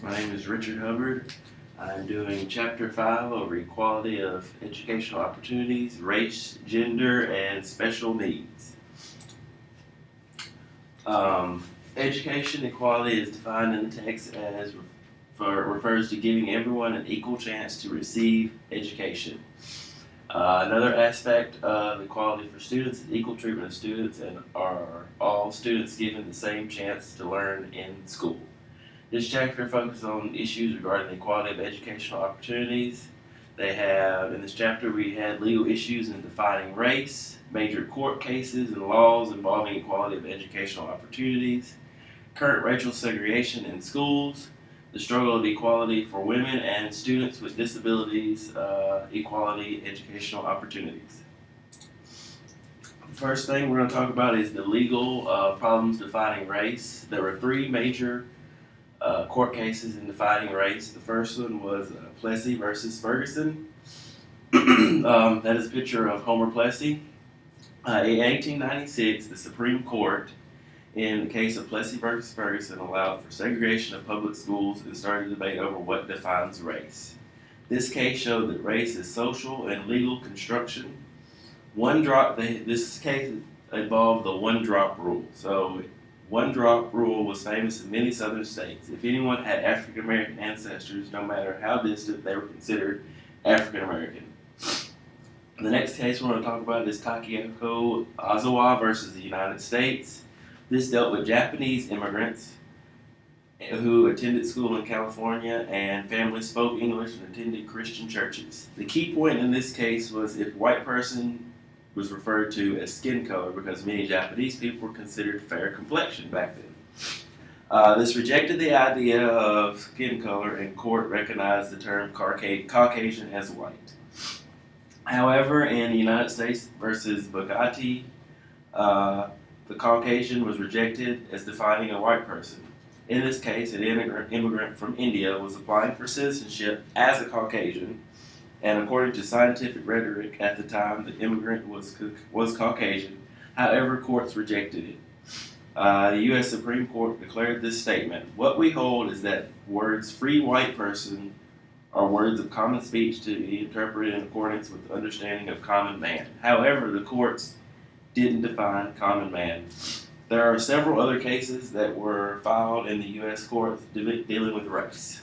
My name is Richard Hubbard. I'm doing Chapter 5 over equality of educational opportunities, race, gender, and special needs. Education equality is defined in the text as refers to giving everyone an equal chance to receive education. Another aspect of equality for students is equal treatment of students, and are all students given the same chance to learn in school. This chapter focuses on issues regarding the equality of educational opportunities. In this chapter, we had legal issues in defining race, major court cases and laws involving equality of educational opportunities, current racial segregation in schools, the struggle of equality for women and students with disabilities, equality educational opportunities. The first thing we're going to talk about is the legal problems defining race. There were three major court cases in defining race. The first one was Plessy versus Ferguson. That is a picture of Homer Plessy. In 1896, the Supreme Court, in the case of Plessy versus Ferguson, allowed for segregation of public schools and started a debate over what defines race. This case showed that race is social and legal construction. This case involved the one-drop rule. So, one-drop rule was famous in many southern states. If anyone had African American ancestors, no matter how distant, they were considered African American. The next case we're going to talk about is Takiako Ozawa versus the United States. This dealt with Japanese immigrants who attended school in California, and families spoke English and attended Christian churches. The key point in this case was if white person was referred to as skin color, because many Japanese people were considered fair complexion back then. This rejected the idea of skin color, and court recognized the term Caucasian as white. However, in the United States versus Bugatti, the Caucasian was rejected as defining a white person. In this case, an immigrant from India was applying for citizenship as a Caucasian, and according to scientific rhetoric at the time, the immigrant was Caucasian. However, courts rejected it. The U.S. Supreme Court declared this statement: "What we hold is that words free white person are words of common speech to be interpreted in accordance with the understanding of common man." However, the courts didn't define common man. There are several other cases that were filed in the U.S. courts dealing with race.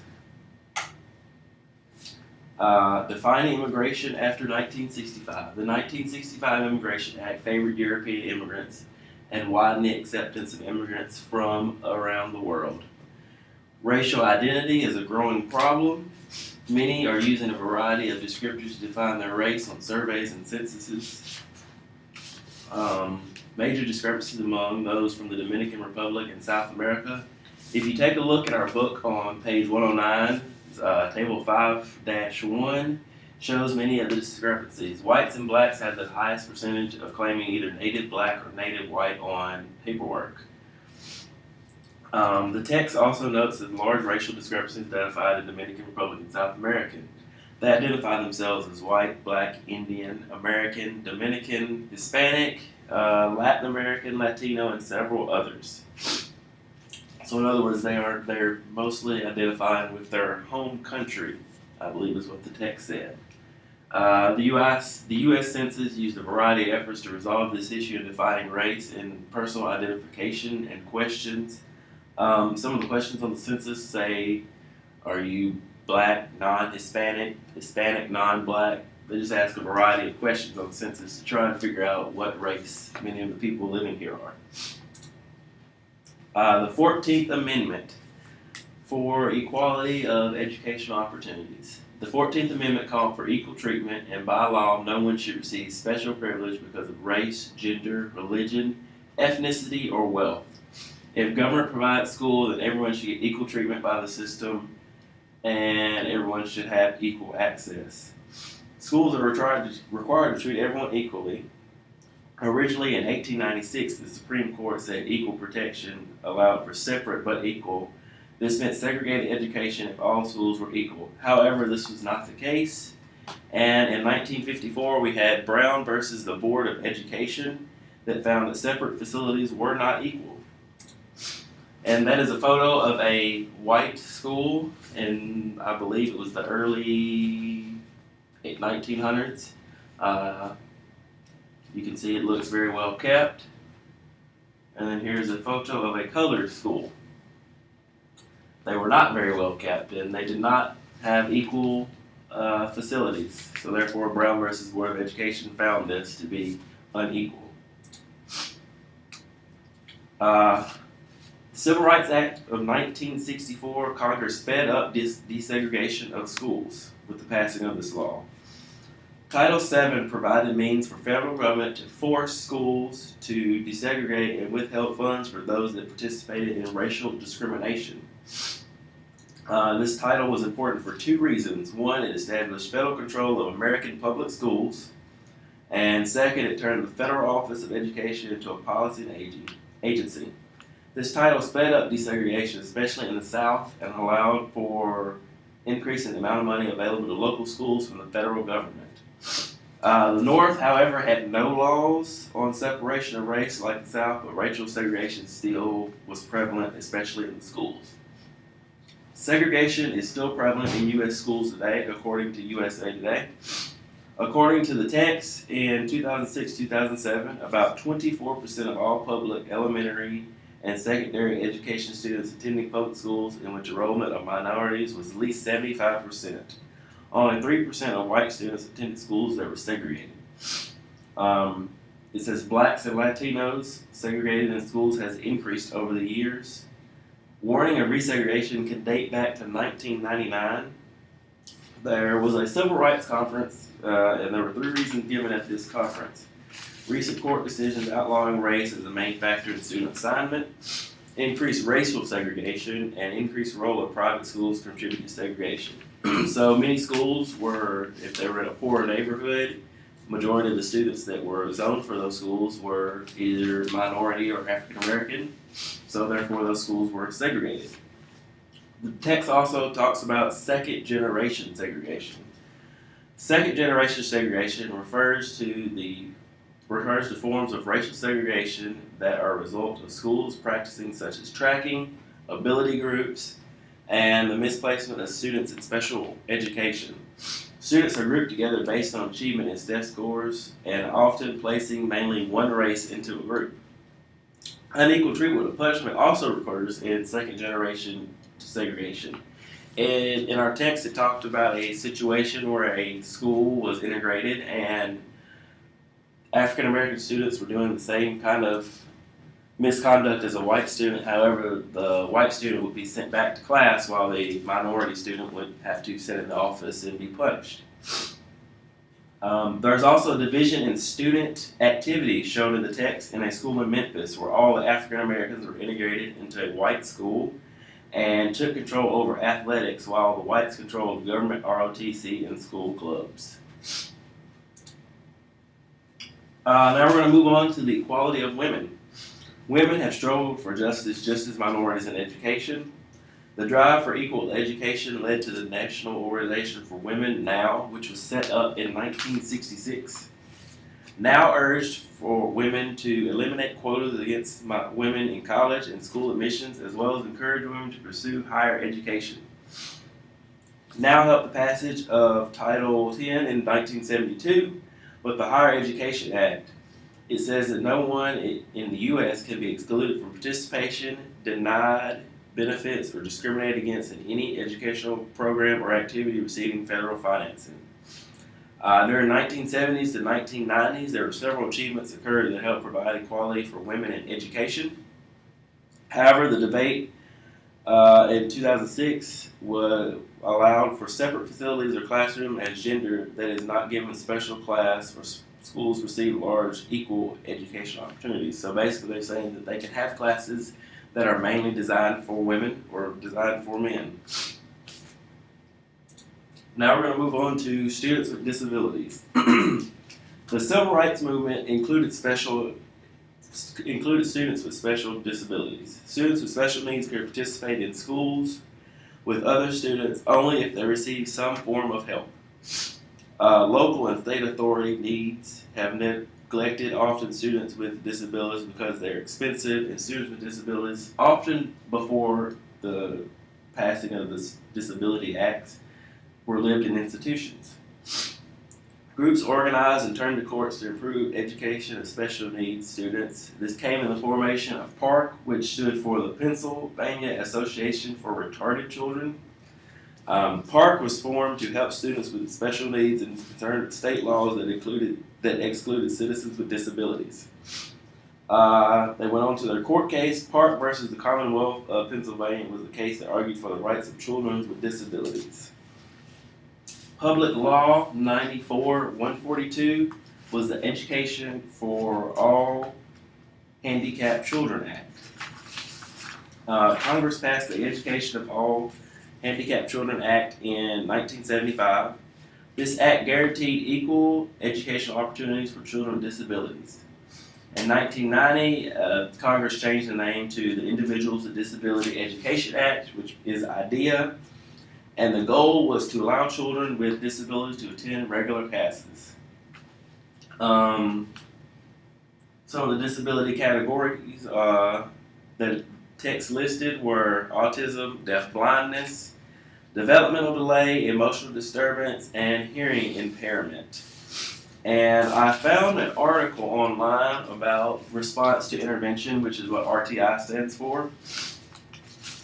Defining immigration after 1965. The 1965 Immigration Act favored European immigrants and widened the acceptance of immigrants from around the world. Racial identity is a growing problem. Many are using a variety of descriptors to define their race on surveys and censuses. Major discrepancies among those from the Dominican Republic and South America. If you take a look at our book on page 109, table 5-1 shows many of the discrepancies. Whites and blacks have the highest percentage of claiming either native black or native white on paperwork. The text also notes that large racial discrepancies identified in Dominican Republic and South American. They identify themselves as white, black, Indian, American, Dominican, Hispanic, Latin American, Latino, and several others. So in other words, they're mostly identifying with their home country, I believe is what the text said. The U.S. Census used a variety of efforts to resolve this issue of defining race in personal identification and questions. Some of the questions on the census say, are you black, non-Hispanic, Hispanic, non-black? They just ask a variety of questions on the census to try and figure out what race many of the people living here are. The 14th Amendment for equality of educational opportunities. The 14th Amendment called for equal treatment, and by law, no one should receive special privilege because of race, gender, religion, ethnicity, or wealth. If government provides school, then everyone should get equal treatment by the system, and everyone should have equal access. Schools are required to treat everyone equally. Originally in 1896, the Supreme Court said equal protection allowed for separate but equal. This meant segregated education if all schools were equal. However, this was not the case. And in 1954, we had Brown versus the Board of Education that found that separate facilities were not equal. And that is a photo of a white school in, I believe it was the early 1900s. You can see it looks very well kept. And then here's a photo of a colored school. They were not very well kept, and they did not have equal facilities. So therefore, Brown versus Board of Education found this to be unequal. Civil Rights Act of 1964, Congress sped up desegregation of schools with the passing of this law. Title VII provided means for federal government to force schools to desegregate and withheld funds for those that participated in racial discrimination. This title was important for two reasons. One, it established federal control of American public schools. And second, it turned the Federal Office of Education into a policy and agency. This title sped up desegregation, especially in the South, and allowed for increasing the amount of money available to local schools from the federal government. The North, however, had no laws on separation of race like the South, but racial segregation still was prevalent, especially in the schools. Segregation is still prevalent in U.S. schools today, according to USA Today. According to the text, in 2006-2007, about 24% of all public elementary and secondary education students attending public schools in which enrollment of minorities was at least 75%. Only 3% of white students attended schools that were segregated. It says blacks and Latinos segregated in schools has increased over the years. Warning of resegregation can date back to 1999. There was a civil rights conference, and there were three reasons given at this conference. Recent court decisions outlawing race as a main factor in student assignment, increased racial segregation, and increased role of private schools contribute to segregation. So many schools were, if they were in a poor neighborhood, majority of the students that were zoned for those schools were either minority or African American, so therefore those schools were segregated. The text also talks about second generation segregation. Second generation segregation refers to forms of racial segregation that are a result of schools practicing such as tracking, ability groups, and the misplacement of students in special education. Students are grouped together based on achievement and test scores, and often placing mainly one race into a group. Unequal treatment of punishment also occurs in second generation segregation. And in our text, it talked about a situation where a school was integrated and African American students were doing the same kind of misconduct as a white student. However, the white student would be sent back to class while the minority student would have to sit in the office and be punished. There's also a division in student activity shown in the text in a school in Memphis where all the African Americans were integrated into a white school and took control over athletics while the whites controlled government ROTC and school clubs. Now we're going to move on to the equality of women. Women have struggled for justice just as minorities in education. The drive for equal education led to the National Organization for Women, NOW, which was set up in 1966. NOW urged for women to eliminate quotas against women in college and school admissions, as well as encourage women to pursue higher education. NOW helped the passage of Title X in 1972 with the Higher Education Act. It says that no one in the U.S. can be excluded from participation, denied benefits, or discriminated against in any educational program or activity receiving federal financing. During the 1970s to 1990s, there were several achievements occurred that helped provide equality for women in education. However, the debate in 2006 allowed for separate facilities or classroom as gender that is not given special class or schools receive large equal educational opportunities. So basically they're saying that they can have classes that are mainly designed for women or designed for men. Now we're going to move on to students with disabilities. The civil rights movement included students with special disabilities. Students with special needs could participate in schools with other students only if they receive some form of help. Local and state authority needs have neglected, often students with disabilities because they're expensive, and students with disabilities, often before the passing of the Disability Acts, were lived in institutions. Groups organized and turned to courts to improve education of special needs students. This came in the formation of PARC, which stood for the Pennsylvania Association for Retarded Children. PARC was formed to help students with special needs and concerned with state laws that excluded citizens with disabilities. They went on to their court case. PARC versus the Commonwealth of Pennsylvania was the case that argued for the rights of children with disabilities. Public Law 94-142 was the Education for All Handicapped Children Act. Congress passed the Education of All Handicapped Children Act in 1975. This act guaranteed equal educational opportunities for children with disabilities. In 1990, Congress changed the name to the Individuals with Disability Education Act, which is IDEA, and the goal was to allow children with disabilities to attend regular classes. Some of the disability categories that text listed were autism, deaf-blindness, developmental delay, emotional disturbance, and hearing impairment. And I found an article online about response to intervention, which is what RTI stands for.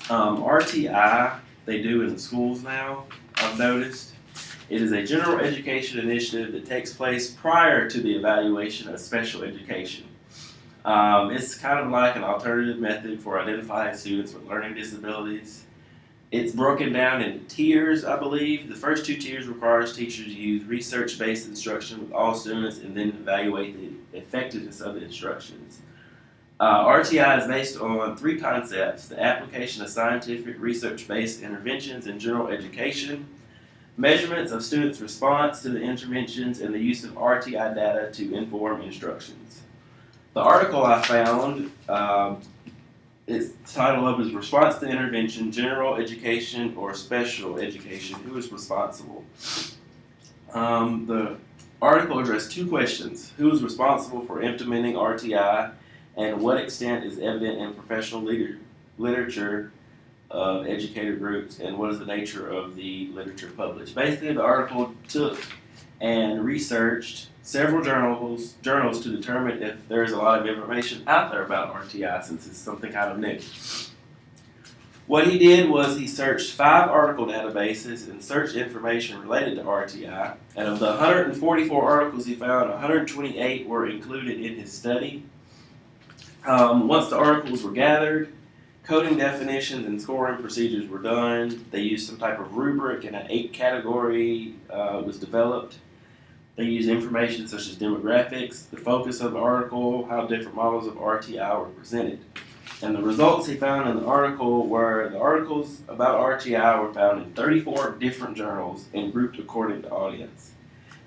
RTI, they do in the schools now, I've noticed. It is a general education initiative that takes place prior to the evaluation of special education. It's kind of like an alternative method for identifying students with learning disabilities. It's broken down into tiers, I believe. The first 2 tiers requires teachers to use research-based instruction with all students and then evaluate the effectiveness of the instructions. RTI is based on 3 concepts: the application of scientific research-based interventions in general education, measurements of students' response to the interventions, and the use of RTI data to inform instructions. The article I found, its title of is Response to Intervention, General Education or Special Education, Who is Responsible? The article addressed 2 questions: who is responsible for implementing RTI, and what extent is evident in professional literature of educator groups, and what is the nature of the literature published? Basically, the article took and researched several journals to determine if there's a lot of information out there about RTI, since it's something kind of new. What he did was he searched 5 article databases and searched information related to RTI, and of the 144 articles he found, 128 were included in his study. Once the articles were gathered, coding definitions and scoring procedures were done. They used some type of rubric, and an 8-category was developed. They used information such as demographics, the focus of the article, how different models of RTI were presented. And the results he found in the article were the articles about RTI were found in 34 different journals and grouped according to audience.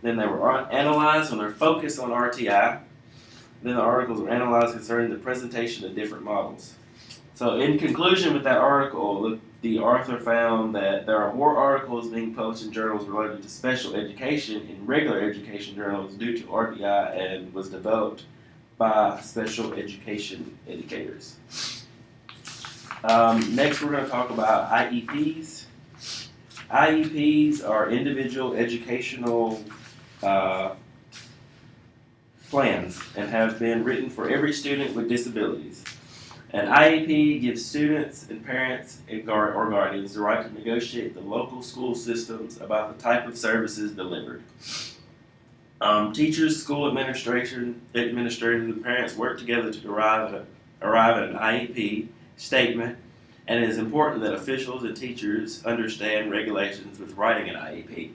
Then they were analyzed on their focus on RTI. Then the articles were analyzed concerning the presentation of different models. So in conclusion with that article, the author found that there are more articles being published in journals related to special education in regular education journals due to RTI, and was developed by special education educators. Next, we're going to talk about IEPs. IEPs are individual educational plans and have been written for every student with disabilities. An IEP gives students and parents or guardians the right to negotiate the local school systems about the type of services delivered. Teachers, school administrators, and parents work together to arrive at an IEP statement, and it is important that officials and teachers understand regulations with writing an IEP.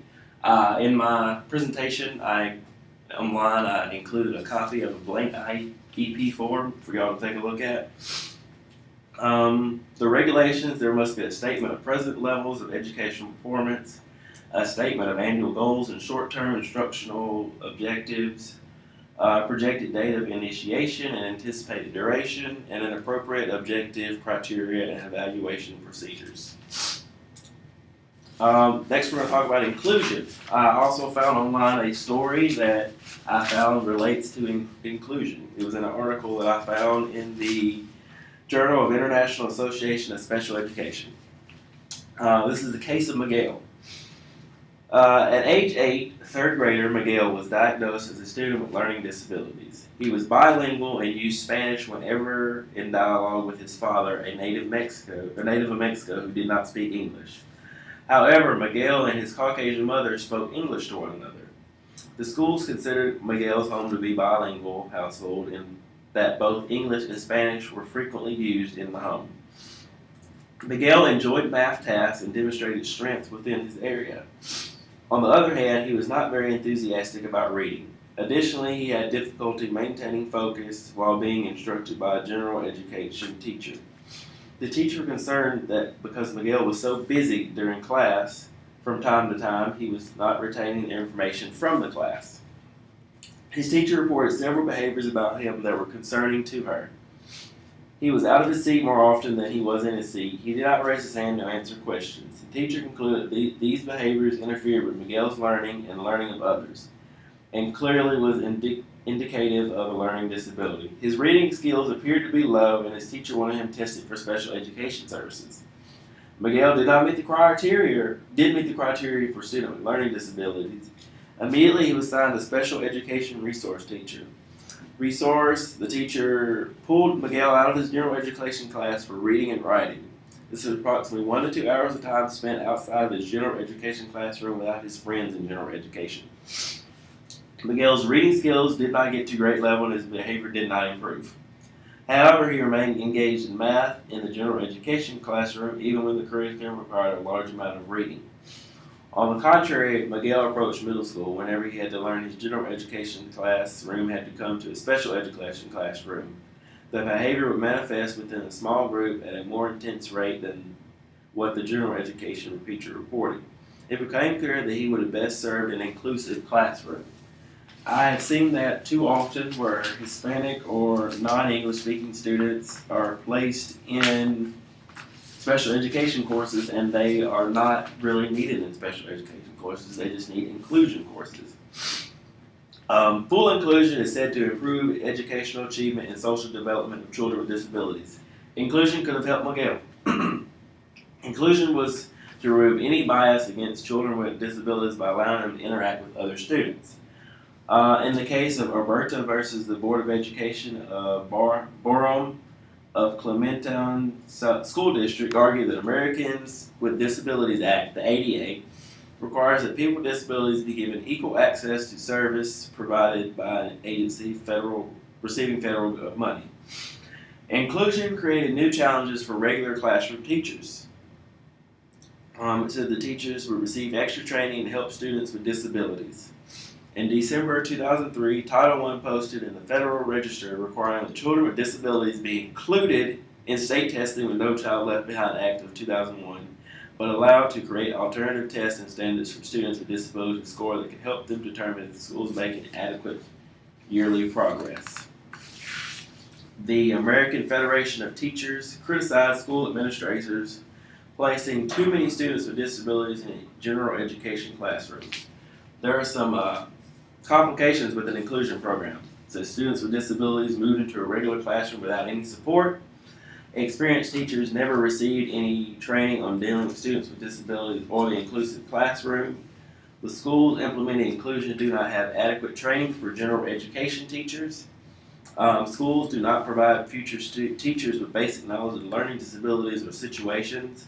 In my presentation online, I included a copy of a blank IEP form for y'all to take a look at. The regulations: there must be a statement of present levels of educational performance, a statement of annual goals and short-term instructional objectives, projected date of initiation and anticipated duration, and an appropriate objective criteria and evaluation procedures. Next, we're going to talk about inclusion. I also found online a story that I found relates to inclusion. It was in an article that I found in the Journal of International Association of Special Education. This is the case of Miguel. At age 8, third grader Miguel was diagnosed as a student with learning disabilities. He was bilingual and used Spanish whenever in dialogue with his father, a native of Mexico who did not speak English. However, Miguel and his Caucasian mother spoke English to one another. The schools considered Miguel's home to be bilingual household in that both English and Spanish were frequently used in the home. Miguel enjoyed math tasks and demonstrated strength within his area. On the other hand, he was not very enthusiastic about reading. Additionally, he had difficulty maintaining focus while being instructed by a general education teacher. The teacher was concerned that because Miguel was so busy during class, from time to time, he was not retaining the information from the class. His teacher reported several behaviors about him that were concerning to her. He was out of his seat more often than he was in his seat. He did not raise his hand to answer questions. The teacher concluded that these behaviors interfered with Miguel's learning and learning of others, and clearly was indicative of a learning disability. His reading skills appeared to be low, and his teacher wanted him tested for special education services. Miguel did meet the criteria for student with learning disabilities. Immediately, he was assigned a special education resource teacher. The teacher pulled Miguel out of his general education class for reading and writing. This is approximately 1 to 2 hours of time spent outside of his general education classroom without his friends in general education. Miguel's reading skills did not get to great level and his behavior did not improve. However, he remained engaged in math in the general education classroom even when the curriculum required a large amount of reading. On the contrary, Miguel approached middle school whenever he had to learn his general education classroom had to come to a special education classroom. The behavior would manifest within a small group at a more intense rate than what the general education teacher reported. It became clear that he would have best served an inclusive classroom. I have seen that too often where Hispanic or non-English speaking students are placed in special education courses and they are not really needed in special education courses, they just need inclusion courses. Full inclusion is said to improve educational achievement and social development of children with disabilities. Inclusion could have helped Miguel. Inclusion was to remove any bias against children with disabilities by allowing them to interact with other students. In the case of Alberta versus the Board of Education of Borom of Clementon School District argued that Americans with Disabilities Act, the ADA, requires that people with disabilities be given equal access to service provided by an agency receiving federal money. Inclusion created new challenges for regular classroom teachers. It said the teachers would receive extra training to help students with disabilities. In December 2003, Title I posted in the Federal Register requiring that children with disabilities be included in state testing with No Child Left Behind Act of 2001, but allowed to create alternative tests and standards for students with disabilities to score that can help them determine if the school is making adequate yearly progress. The American Federation of Teachers criticized school administrators placing too many students with disabilities in general education classrooms. There are some complications with an inclusion program. So students with disabilities moved into a regular classroom without any support. Experienced teachers never received any training on dealing with students with disabilities or the inclusive classroom. The schools implementing inclusion do not have adequate training for general education teachers. Schools do not provide future teachers with basic knowledge of learning disabilities or situations,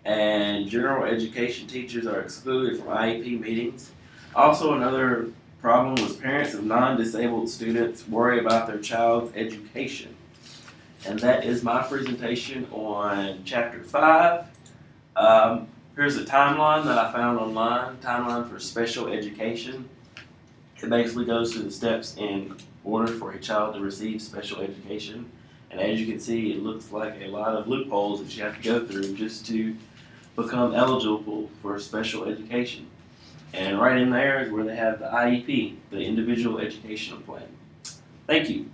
and general education teachers are excluded from IEP meetings. Also, another problem was parents of non-disabled students worry about their child's education. And that is my presentation on Chapter 5. Here's a timeline that I found online, timeline for special education. It basically goes through the steps in order for a child to receive special education. And as you can see, it looks like a lot of loopholes that you have to go through just to become eligible for special education. And right in there is where they have the IEP, the Individual Educational Plan. Thank you.